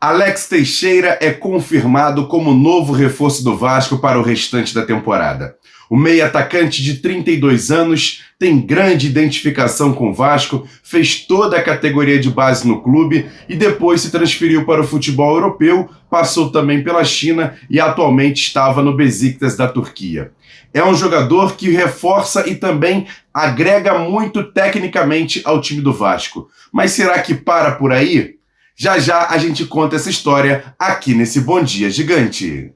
Alex Teixeira é confirmado como novo reforço do Vasco para o restante da temporada. O meio-atacante de 32 anos tem grande identificação com o Vasco, fez toda a categoria de base no clube e depois se transferiu para o futebol europeu, passou também pela China e atualmente estava no Besiktas da Turquia. É um jogador que reforça e também agrega muito tecnicamente ao time do Vasco. Mas será que para por aí? Já já a gente conta essa história aqui nesse Bom Dia Gigante.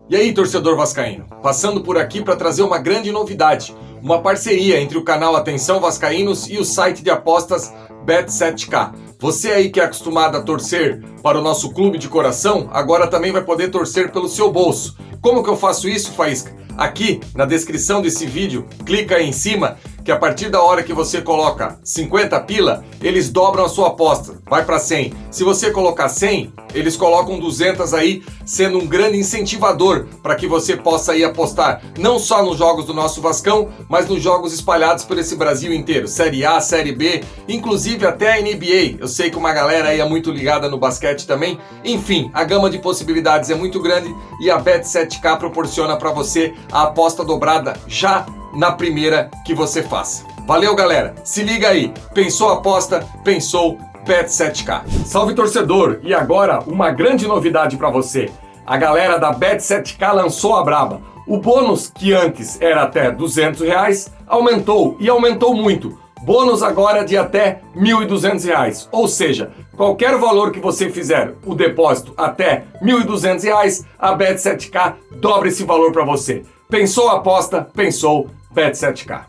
E aí, torcedor vascaíno, passando por aqui para trazer uma grande novidade, uma parceria entre o canal Atenção Vascaínos e o site de apostas Bet7k. Você aí que é acostumado a torcer para o nosso clube de coração, agora também vai poder torcer pelo seu bolso. Como que eu faço isso, Faísca? Aqui na descrição desse vídeo, clica aí em cima que a partir da hora que você coloca 50 pila, eles dobram a sua aposta, vai para 100. Se você colocar 100, eles colocam 200 aí, sendo um grande incentivador para que você possa aí apostar não só nos jogos do nosso Vascão, mas nos jogos espalhados por esse Brasil inteiro, Série A, Série B, inclusive até a NBA. Eu sei que uma galera aí é muito ligada no basquete também. Enfim, a gama de possibilidades é muito grande e a Bet7k proporciona para você a aposta dobrada já na primeira que você faça. Valeu, galera! Se liga aí! Pensou aposta? Pensou Bet7k. Salve, torcedor! E agora, uma grande novidade para você. A galera da Bet7k lançou a braba. O bônus, que antes era até R$200, aumentou e aumentou muito. Bônus agora de até R$1.200. Ou seja, qualquer valor que você fizer o depósito até R$1.200, a Bet7k dobra esse valor para você. Pensou aposta? Pensou Bet7k.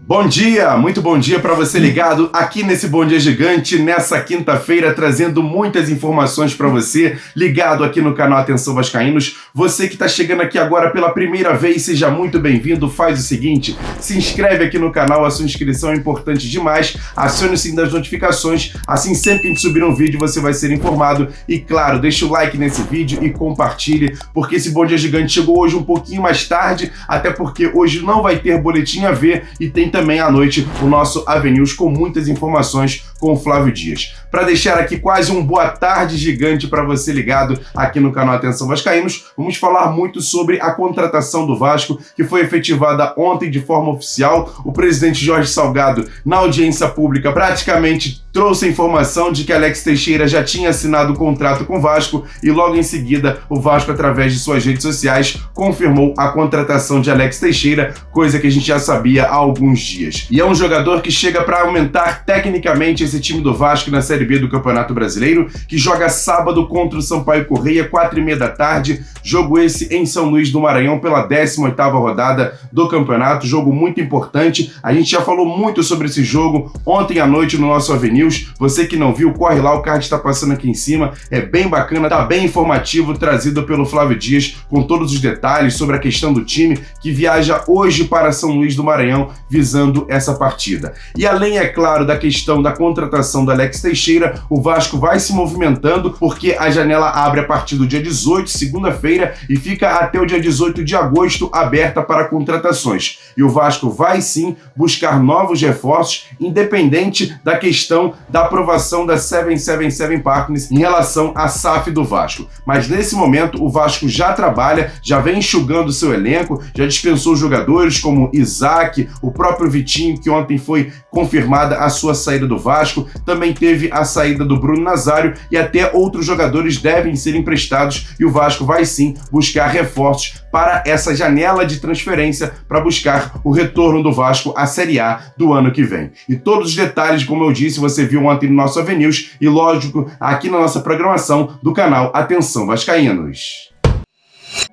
Bom dia, muito bom dia para você ligado aqui nesse Bom Dia Gigante, nessa quinta-feira, trazendo muitas informações para você, ligado aqui no canal Atenção Vascaínos. Você que está chegando aqui agora pela primeira vez, seja muito bem-vindo. Faz o seguinte, se inscreve aqui no canal, a sua inscrição é importante demais, acione o sininho das notificações, assim sempre que a gente subir um vídeo você vai ser informado. E claro, deixa o like nesse vídeo e compartilhe, porque esse Bom Dia Gigante chegou hoje um pouquinho mais tarde, até porque hoje não vai ter boletim a ver e tem também à noite o nosso AVNews com muitas informações com o Flávio Dias. Para deixar aqui quase um boa tarde gigante para você ligado aqui no canal Atenção Vascaínos, vamos falar muito sobre a contratação do Vasco, que foi efetivada ontem de forma oficial. O presidente Jorge Salgado, na audiência pública, praticamente trouxe a informação de que Alex Teixeira já tinha assinado o contrato com o Vasco e logo em seguida o Vasco, através de suas redes sociais, confirmou a contratação de Alex Teixeira, coisa que a gente já sabia há alguns dias. E é um jogador que chega para aumentar tecnicamente esse time do Vasco na Série B do Campeonato Brasileiro, que joga sábado contra o Sampaio Corrêa, 4h30 da tarde, jogo esse em São Luís do Maranhão pela 18ª rodada do campeonato, jogo muito importante. A gente já falou muito sobre esse jogo ontem à noite no nosso AVNews. Você que não viu, corre lá, o card está passando aqui em cima, é bem bacana, tá bem informativo, trazido pelo Flávio Dias, com todos os detalhes sobre a questão do time que viaja hoje para São Luís do Maranhão, visando essa partida. E além, é claro, da questão da contratação do Alex Teixeira, o Vasco vai se movimentando, porque a janela abre a partir do dia 18, segunda-feira, e fica até o dia 18 de agosto aberta para contratações. E o Vasco vai sim buscar novos reforços, independente da questão da aprovação da 777 Partners em relação à SAF do Vasco. Mas nesse momento o Vasco já trabalha, já vem enxugando o seu elenco, já dispensou jogadores como Isaac, o próprio Vitinho, que ontem foi confirmada a sua saída do Vasco, também teve a saída do Bruno Nazário e até outros jogadores devem ser emprestados e o Vasco vai sim buscar reforços para essa janela de transferência para buscar o retorno do Vasco à Série A do ano que vem. E todos os detalhes, como eu disse, você viu ontem no nosso AVNews e, lógico, aqui na nossa programação do canal Atenção Vascaínos.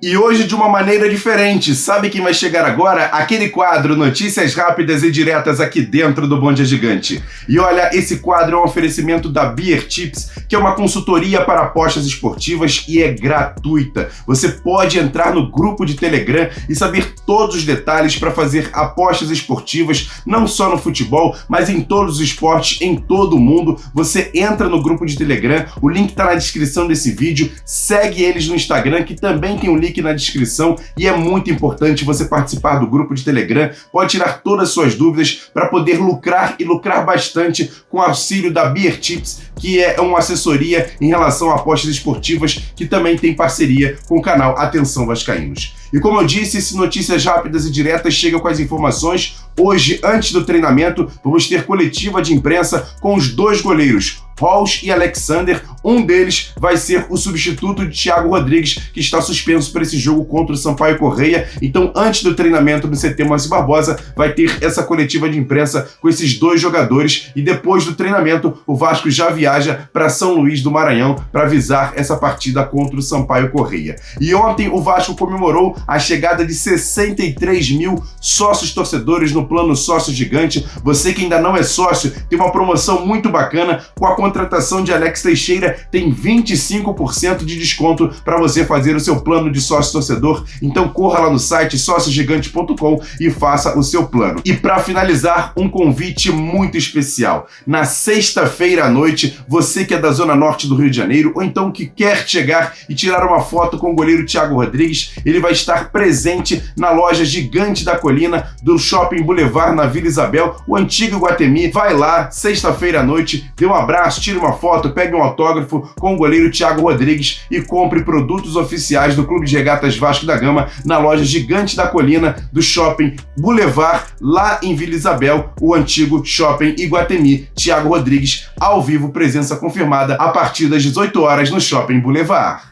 E hoje de uma maneira diferente, sabe quem vai chegar agora? Aquele quadro Notícias Rápidas e Diretas aqui dentro do Bom Dia Gigante. E olha, esse quadro é um oferecimento da Beer Tips, que é uma consultoria para apostas esportivas e é gratuita. Você pode entrar no grupo de Telegram e saber todos os detalhes para fazer apostas esportivas, não só no futebol, mas em todos os esportes, em todo o mundo. Você entra no grupo de Telegram, o link está na descrição desse vídeo, segue eles no Instagram, que também tem um link na descrição, e é muito importante você participar do grupo de Telegram, pode tirar todas as suas dúvidas para poder lucrar e lucrar bastante com o auxílio da Beer Tips, que é uma assessoria em relação a apostas esportivas, que também tem parceria com o canal Atenção Vascaínos. E como eu disse, esse Notícias Rápidas e Diretas chega com as informações. Hoje, antes do treinamento, vamos ter coletiva de imprensa com os dois goleiros, Halls e Alexander. Um deles vai ser o substituto de Thiago Rodrigues, que está suspenso para esse jogo contra o Sampaio Corrêa. Então, antes do treinamento do CT Moacir Barbosa, vai ter essa coletiva de imprensa com esses dois jogadores. E depois do treinamento, o Vasco já viaja para São Luís do Maranhão para avisar essa partida contra o Sampaio Corrêa. E ontem o Vasco comemorou a chegada de 63 mil sócios torcedores no Plano Sócio Gigante. Você que ainda não é sócio, tem uma promoção muito bacana. Com a contratação de Alex Teixeira, tem 25% de desconto para você fazer o seu plano de sócio torcedor. Então corra lá no site sociogigante.com e faça o seu plano. E para finalizar, um convite muito especial. Na sexta-feira à noite, você que é da Zona Norte do Rio de Janeiro, ou então que quer chegar e tirar uma foto com o goleiro Thiago Rodrigues, ele vai estar presente na loja Gigante da Colina do Shopping Boulevard, na Vila Isabel, o antigo Iguatemi. Vai lá, sexta-feira à noite, dê um abraço, tire uma foto, pegue um autógrafo com o goleiro Thiago Rodrigues e compre produtos oficiais do Clube de Regatas Vasco da Gama na loja Gigante da Colina do Shopping Boulevard, lá em Vila Isabel, o antigo Shopping Iguatemi. Thiago Rodrigues, ao vivo, presença confirmada a partir das 18 horas no Shopping Boulevard.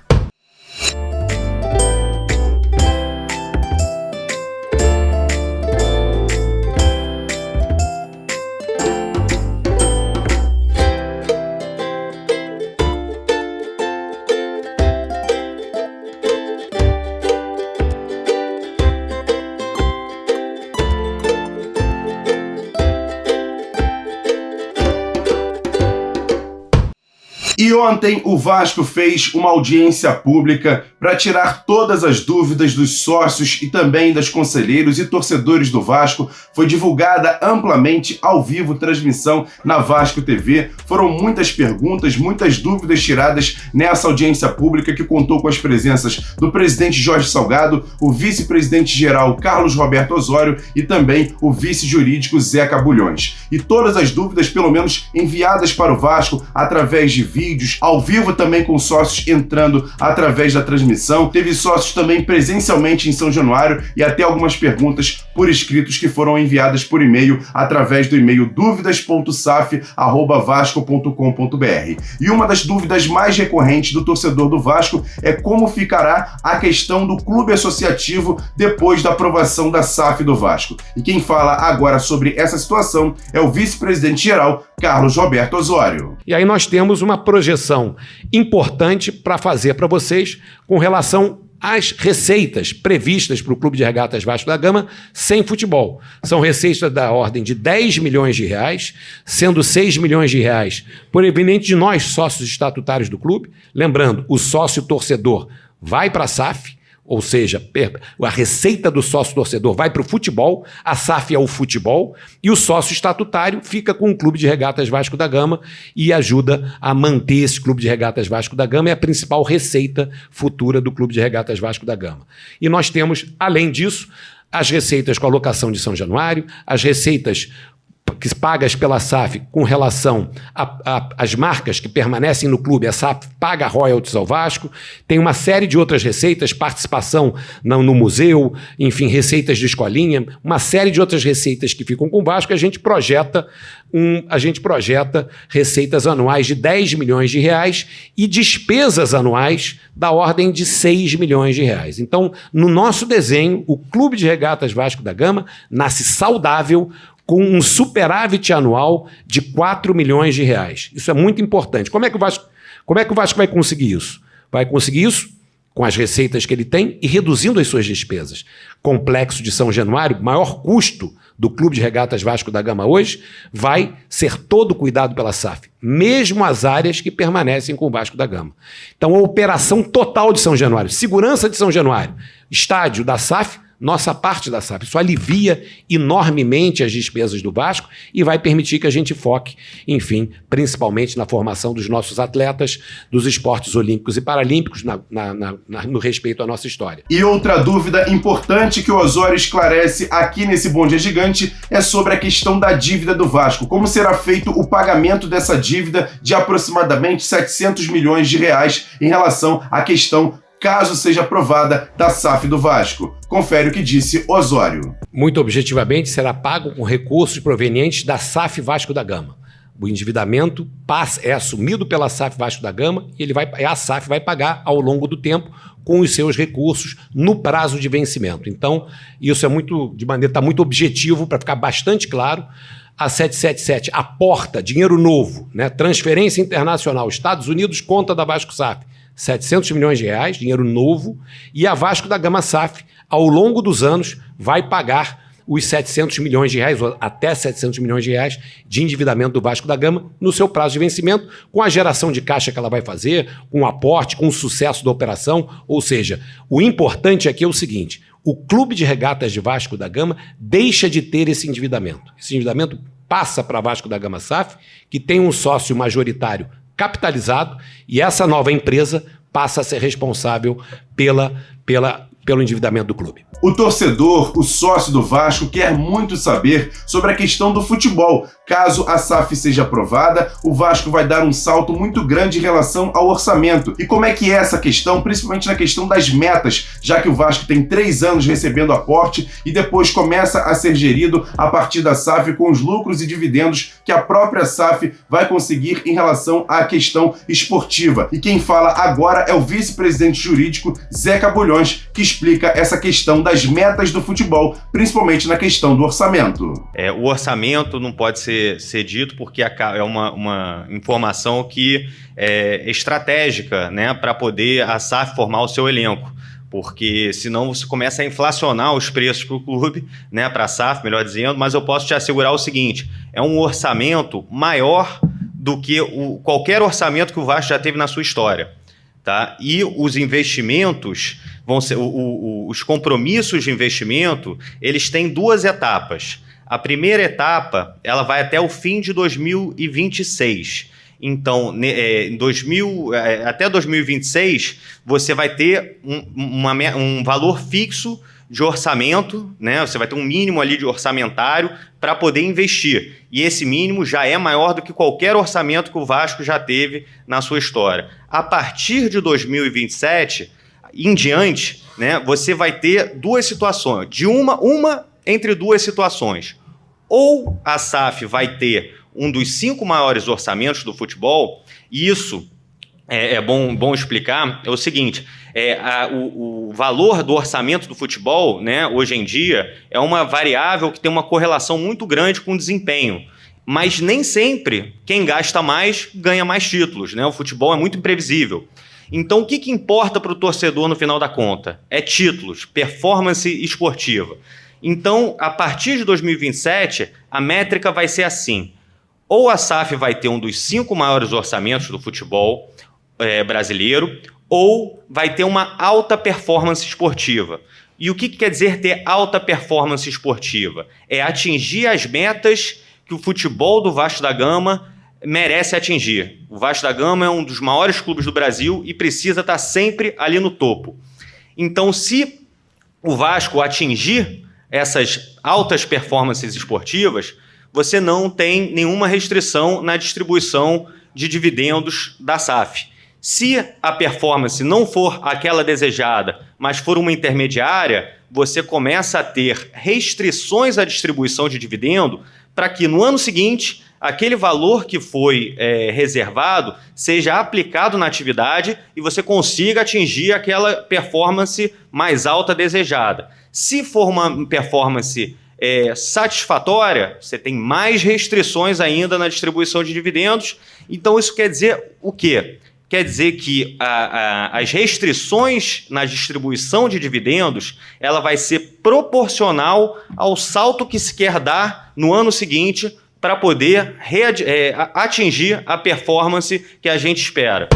E ontem o Vasco fez uma audiência pública para tirar todas as dúvidas dos sócios e também das conselheiros e torcedores do Vasco. Foi divulgada amplamente, ao vivo, transmissão na Vasco TV. Foram muitas perguntas, muitas dúvidas tiradas nessa audiência pública, que contou com as presenças do presidente Jorge Salgado, o vice-presidente geral Carlos Roberto Osório e também o vice-jurídico Zeca Bulhões. E todas as dúvidas, pelo menos enviadas para o Vasco através de vídeos, ao vivo também, com sócios entrando através da transmissão. Teve sócios também presencialmente em São Januário e até algumas perguntas por escritos que foram enviadas por e-mail através do e-mail duvidas.saf@vasco.com.br. E uma das dúvidas mais recorrentes do torcedor do Vasco é como ficará a questão do clube associativo depois da aprovação da SAF do Vasco. E quem fala agora sobre essa situação é o vice-presidente geral Carlos Roberto Osório. E aí nós temos uma projeção importante para fazer para vocês com relação às receitas previstas para o Clube de Regatas Vasco da Gama sem futebol. São receitas da ordem de 10 milhões de reais, sendo 6 milhões de reais proveniente de nós, sócios estatutários do clube. Lembrando, o sócio torcedor vai para a SAF, ou seja, a receita do sócio torcedor vai para o futebol, a SAF é o futebol, e o sócio estatutário fica com o Clube de Regatas Vasco da Gama e ajuda a manter esse Clube de Regatas Vasco da Gama, é a principal receita futura do Clube de Regatas Vasco da Gama. E nós temos, além disso, as receitas com a locação de São Januário, as receitas que pagas pela SAF com relação às marcas que permanecem no clube. A SAF paga royalties ao Vasco, tem uma série de outras receitas, participação no museu, enfim, receitas de escolinha, uma série de outras receitas que ficam com o Vasco. A gente projeta receitas anuais de 10 milhões de reais e despesas anuais da ordem de 6 milhões de reais. Então, no nosso desenho, o Clube de Regatas Vasco da Gama nasce saudável, com um superávit anual de 4 milhões de reais. Isso é muito importante. Como é que o Vasco vai conseguir isso? Vai conseguir isso com as receitas que ele tem e reduzindo as suas despesas. Complexo de São Januário, maior custo do Clube de Regatas Vasco da Gama hoje, vai ser todo cuidado pela SAF, mesmo as áreas que permanecem com o Vasco da Gama. Então, a operação total de São Januário, segurança de São Januário, estádio da SAF, nossa parte da SAF. Isso alivia enormemente as despesas do Vasco e vai permitir que a gente foque, enfim, principalmente na formação dos nossos atletas dos esportes olímpicos e paralímpicos no respeito à nossa história. E outra dúvida importante que o Osório esclarece aqui nesse Bom Dia Gigante é sobre a questão da dívida do Vasco. Como será feito o pagamento dessa dívida de aproximadamente 700 milhões de reais em relação à questão caso seja aprovada da SAF do Vasco. Confere o que disse Osório. Muito objetivamente, será pago com recursos provenientes da SAF Vasco da Gama. O endividamento é assumido pela SAF Vasco da Gama e a SAF vai pagar ao longo do tempo com os seus recursos no prazo de vencimento. Então, isso está muito objetivo para ficar bastante claro. A 777 aporta dinheiro novo, né? Transferência internacional, Estados Unidos, conta da Vasco SAF. 700 milhões de reais, dinheiro novo, e a Vasco da Gama SAF, ao longo dos anos, vai pagar os 700 milhões de reais, ou até 700 milhões de reais de endividamento do Vasco da Gama no seu prazo de vencimento, com a geração de caixa que ela vai fazer, com o aporte, com o sucesso da operação. Ou seja, o importante aqui é o seguinte: o Clube de Regatas de Vasco da Gama deixa de ter esse endividamento. Esse endividamento passa para a Vasco da Gama SAF, que tem um sócio majoritário capitalizado, e essa nova empresa passa a ser responsável pelo endividamento do clube. O torcedor, o sócio do Vasco, quer muito saber sobre a questão do futebol. Caso a SAF seja aprovada, o Vasco vai dar um salto muito grande em relação ao orçamento. E como é que é essa questão, principalmente na questão das metas, já que o Vasco tem 3 anos recebendo aporte e depois começa a ser gerido a partir da SAF com os lucros e dividendos que a própria SAF vai conseguir em relação à questão esportiva. E quem fala agora é o vice-presidente jurídico Zeca Bulhões, que explica essa questão das metas do futebol, principalmente na questão do orçamento. O orçamento não pode ser dito porque é uma informação que é estratégica, né, para poder a SAF formar o seu elenco. Porque senão você começa a inflacionar os preços para o clube, né, para a SAF, melhor dizendo, mas eu posso te assegurar o seguinte: é um orçamento maior do que qualquer orçamento que o Vasco já teve na sua história. Tá? E os investimentos vão ser os compromissos de investimento, eles têm 2 etapas. A primeira etapa, ela vai até o fim de 2026. Então, até 2026, você vai ter um valor fixo de orçamento, né? Você vai ter um mínimo ali de orçamentário para poder investir. E esse mínimo já é maior do que qualquer orçamento que o Vasco já teve na sua história. A partir de 2027 em diante, né, você vai ter 2 situações. De uma entre 2 situações. Ou a SAF vai ter um dos 5 maiores orçamentos do futebol, e isso é bom explicar, é o seguinte: o valor do orçamento do futebol, né, hoje em dia, é uma variável que tem uma correlação muito grande com o desempenho. Mas nem sempre quem gasta mais ganha mais títulos, né? O futebol é muito imprevisível. Então, o que importa para o torcedor no final da conta? É títulos, performance esportiva. Então, a partir de 2027, a métrica vai ser assim: ou a SAF vai ter um dos 5 maiores orçamentos do futebol brasileiro, ou vai ter uma alta performance esportiva. E o que quer dizer ter alta performance esportiva? É atingir as metas que o futebol do Vasco da Gama merece atingir. O Vasco da Gama é um dos maiores clubes do Brasil e precisa estar sempre ali no topo. Então, se o Vasco atingir essas altas performances esportivas, você não tem nenhuma restrição na distribuição de dividendos da SAF. Se a performance não for aquela desejada, mas for uma intermediária, você começa a ter restrições à distribuição de dividendo para que no ano seguinte aquele valor que foi reservado seja aplicado na atividade e você consiga atingir aquela performance mais alta desejada. Se for uma performance satisfatória, você tem mais restrições ainda na distribuição de dividendos. Então isso quer dizer o quê? quer dizer que as restrições na distribuição de dividendos ela vai ser proporcional ao salto que se quer dar no ano seguinte para poder atingir a performance que a gente espera.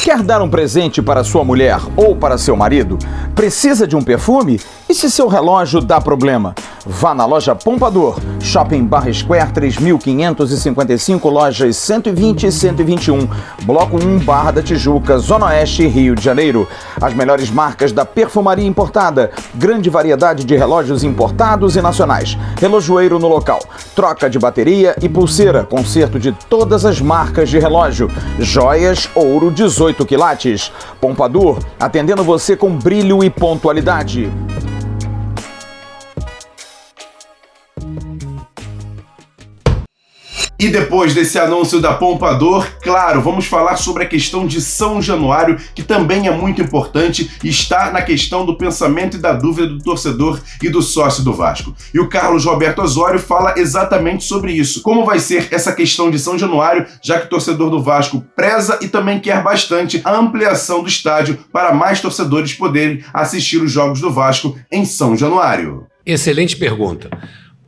Quer dar um presente para sua mulher ou para seu marido? Precisa de um perfume? E se seu relógio dá problema? Vá na loja Pompador, Shopping Barra Square 3555, lojas 120 e 121, Bloco 1, Barra da Tijuca, Zona Oeste, Rio de Janeiro. As melhores marcas da perfumaria importada, grande variedade de relógios importados e nacionais, relojoeiro no local, troca de bateria e pulseira, conserto de todas as marcas de relógio, joias, ouro 18 quilates. Pompador, atendendo você com brilho e pontualidade. E depois desse anúncio da Pompador, claro, vamos falar sobre a questão de São Januário, que também é muito importante e está na questão do pensamento e da dúvida do torcedor e do sócio do Vasco. E o Carlos Roberto Osório fala exatamente sobre isso. Como vai ser essa questão de São Januário, já que o torcedor do Vasco preza e também quer bastante a ampliação do estádio para mais torcedores poderem assistir os jogos do Vasco em São Januário. Excelente pergunta.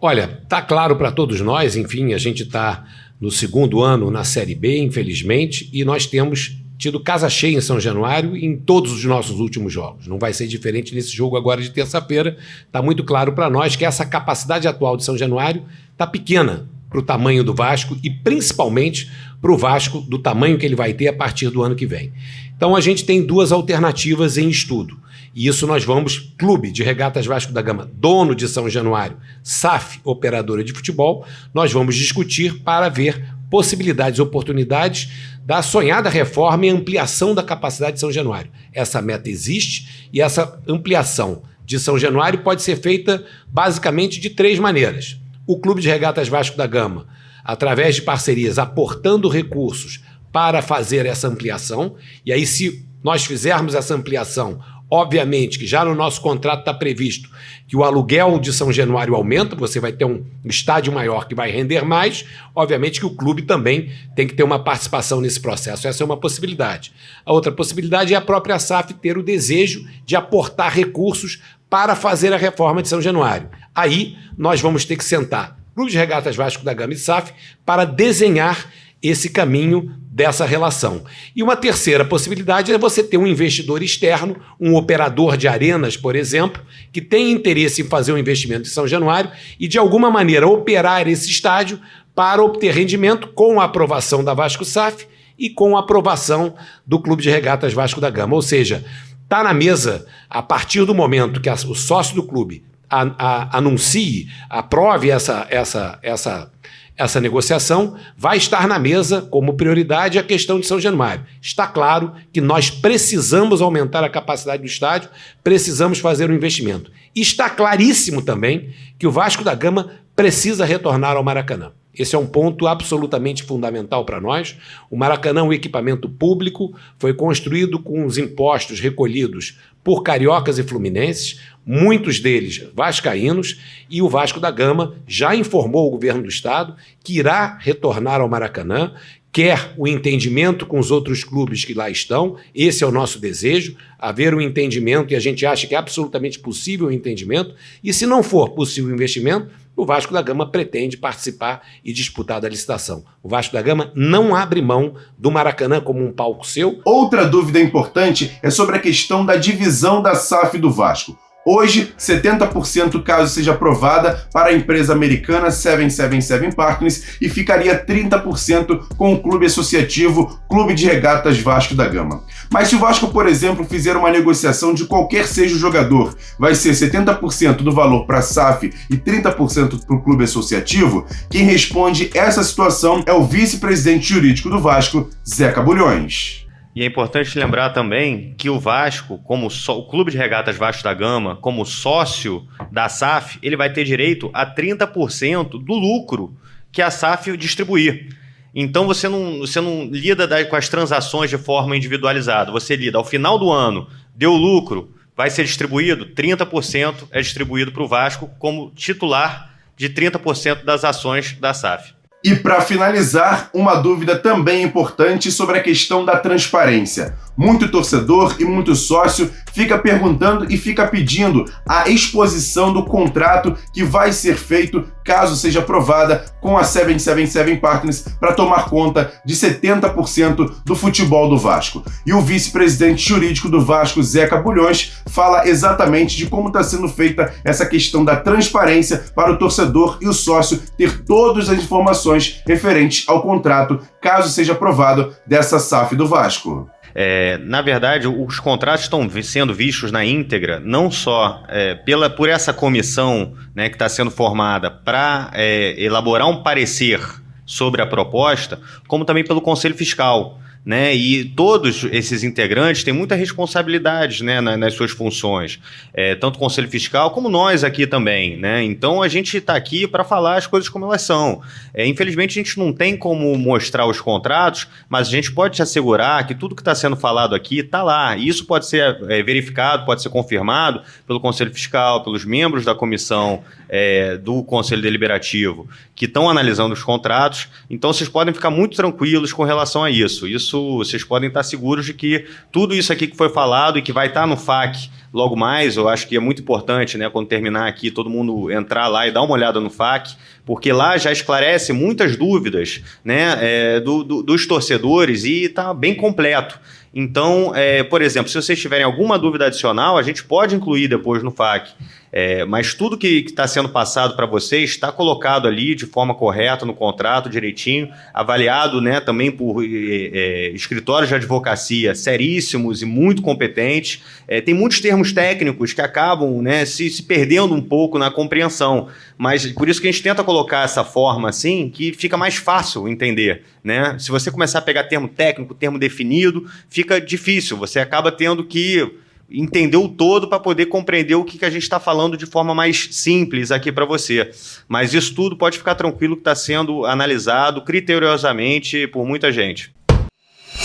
Olha, tá claro para todos nós, enfim, a gente está no segundo ano na Série B, infelizmente, e nós temos tido casa cheia em São Januário em todos os nossos últimos jogos. Não vai ser diferente nesse jogo agora de terça-feira. Está muito claro para nós que essa capacidade atual de São Januário está pequena para o tamanho do Vasco e principalmente para o Vasco do tamanho que ele vai ter a partir do ano que vem. Então a gente tem duas alternativas em estudo. E isso nós vamos, Clube de Regatas Vasco da Gama, dono de São Januário, SAF, operadora de futebol, nós vamos discutir para ver possibilidades, oportunidades da sonhada reforma e ampliação da capacidade de São Januário. Essa meta existe e essa ampliação de São Januário pode ser feita basicamente de três maneiras. O Clube de Regatas Vasco da Gama, através de parcerias, aportando recursos para fazer essa ampliação, e aí se nós fizermos essa ampliação, obviamente que já no nosso contrato está previsto que o aluguel de São Januário aumenta, você vai ter um estádio maior que vai render mais, obviamente que o clube também tem que ter uma participação nesse processo, essa é uma possibilidade. A outra possibilidade é a própria SAF ter o desejo de aportar recursos para fazer a reforma de São Januário. Aí nós vamos ter que sentar, Clube de Regatas Vasco da Gama e SAF, para desenhar esse caminho dessa relação. E uma terceira possibilidade é você ter um investidor externo, um operador de arenas, por exemplo, que tem interesse em fazer um investimento em São Januário e, de alguma maneira, operar esse estádio para obter rendimento com a aprovação da Vasco SAF e com a aprovação do Clube de Regatas Vasco da Gama. Ou seja, está na mesa, a partir do momento que o sócio do clube anuncie, aprove essa negociação, vai estar na mesa como prioridade a questão de São Januário. Está claro que nós precisamos aumentar a capacidade do estádio, precisamos fazer um investimento. E está claríssimo também que o Vasco da Gama precisa retornar ao Maracanã. Esse é um ponto absolutamente fundamental para nós. O Maracanã é um equipamento público, foi construído com os impostos recolhidos por cariocas e fluminenses, muitos deles vascaínos, e o Vasco da Gama já informou o governo do estado que irá retornar ao Maracanã, quer o entendimento com os outros clubes que lá estão, esse é o nosso desejo, haver um entendimento, e a gente acha que é absolutamente possível o entendimento, e se não for possível o investimento, o Vasco da Gama pretende participar e disputar da licitação. O Vasco da Gama não abre mão do Maracanã como um palco seu. Outra dúvida importante é sobre a questão da divisão da SAF do Vasco. Hoje, 70% caso seja aprovada para a empresa americana 777 Partners e ficaria 30% com o clube associativo Clube de Regatas Vasco da Gama. Mas se o Vasco, por exemplo, fizer uma negociação de qualquer seja o jogador, vai ser 70% do valor para a SAF e 30% para o clube associativo? Quem responde essa situação é o vice-presidente jurídico do Vasco, Zeca Bulhões. E é importante lembrar também que o Vasco, o Clube de Regatas Vasco da Gama, como sócio da SAF, ele vai ter direito a 30% do lucro que a SAF distribuir. Então você não lida com as transações de forma individualizada, você lida ao final do ano, deu lucro, vai ser distribuído, 30% é distribuído para o Vasco como titular de 30% das ações da SAF. E para finalizar, uma dúvida também importante sobre a questão da transparência. Muito torcedor e muito sócio fica perguntando e fica pedindo a exposição do contrato que vai ser feito caso seja aprovada com a 777 Partners para tomar conta de 70% do futebol do Vasco. E o vice-presidente jurídico do Vasco, Zeca Bulhões, fala exatamente de como está sendo feita essa questão da transparência para o torcedor e o sócio ter todas as informações referentes ao contrato caso seja aprovado dessa SAF do Vasco. Na verdade, os contratos estão sendo vistos na íntegra, não só por essa comissão, né, que está sendo formada para elaborar um parecer sobre a proposta, como também pelo Conselho Fiscal. Né? E todos esses integrantes têm muita responsabilidade, né, nas suas funções, tanto o Conselho Fiscal como nós aqui também, né? Então a gente está aqui para falar as coisas como elas são. Infelizmente a gente não tem como mostrar os contratos, mas a gente pode te assegurar que tudo que está sendo falado aqui está lá. E isso pode ser verificado, pode ser confirmado pelo Conselho Fiscal, pelos membros da comissão do Conselho Deliberativo que estão analisando os contratos. Então vocês podem ficar muito tranquilos com relação a isso. Vocês podem estar seguros de que tudo isso aqui que foi falado e que vai estar no FAQ logo mais, eu acho que é muito importante, né, quando terminar aqui, todo mundo entrar lá e dar uma olhada no FAQ, porque lá já esclarece muitas dúvidas, né, dos torcedores e está bem completo. Então, por exemplo, se vocês tiverem alguma dúvida adicional, a gente pode incluir depois no FAQ. Mas tudo que está sendo passado para vocês está colocado ali de forma correta no contrato, direitinho, avaliado, né, também por escritórios de advocacia seríssimos e muito competentes. Tem muitos termos técnicos que acabam, né, se perdendo um pouco na compreensão, mas por isso que a gente tenta colocar essa forma assim, que fica mais fácil entender. Né? Se você começar a pegar termo técnico, termo definido, fica difícil, você acaba tendo que entender o todo para poder compreender o que a gente está falando de forma mais simples aqui para você. Mas isso tudo pode ficar tranquilo que está sendo analisado criteriosamente por muita gente.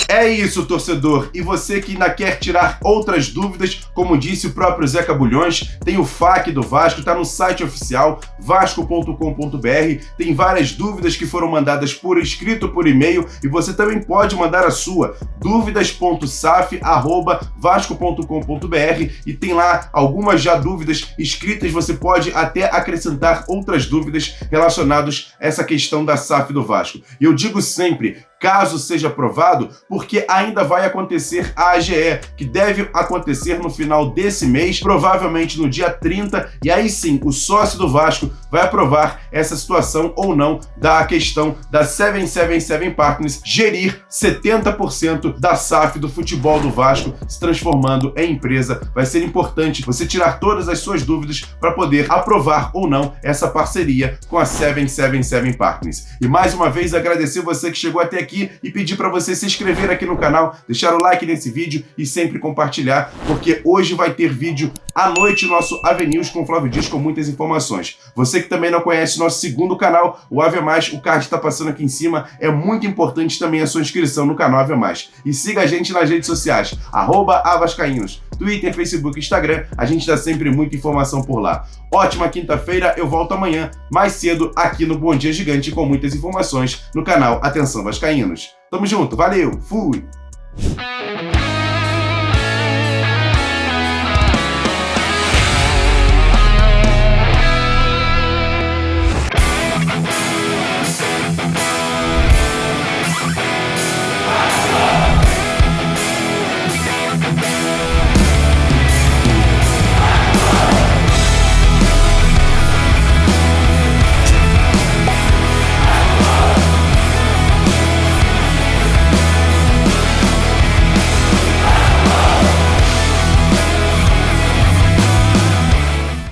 É isso, torcedor. E você que ainda quer tirar outras dúvidas, como disse o próprio Zeca Bulhões, tem o FAQ do Vasco, está no site oficial vasco.com.br, tem várias dúvidas que foram mandadas por escrito, por e-mail, e você também pode mandar a sua, dúvidas.saf@vasco.com.br, e tem lá algumas já dúvidas escritas, você pode até acrescentar outras dúvidas relacionadas a essa questão da SAF do Vasco. E eu digo sempre, caso seja aprovado, porque ainda vai acontecer a AGE, que deve acontecer no final desse mês, provavelmente no dia 30, e aí sim, o sócio do Vasco vai aprovar essa situação ou não da questão da 777 Partners gerir 70% da SAF do futebol do Vasco, se transformando em empresa. Vai ser importante você tirar todas as suas dúvidas para poder aprovar ou não essa parceria com a 777 Partners. E mais uma vez agradecer você que chegou até aqui e pedir para você se inscrever aqui no canal, deixar o like nesse vídeo e sempre compartilhar, porque hoje vai ter vídeo à noite no nosso AV News com o Flávio Dias com muitas informações. Você que também não conhece o nosso segundo canal, o AV+, o card está passando aqui em cima, é muito importante também a sua inscrição no canal AV+. E siga a gente nas redes sociais, @avascaínos, Twitter, Facebook, Instagram, a gente dá sempre muita informação por lá. Ótima quinta-feira, eu volto amanhã, mais cedo, aqui no Bom Dia Gigante, com muitas informações no canal Atenção Vascaínos. Tamo junto, valeu, fui!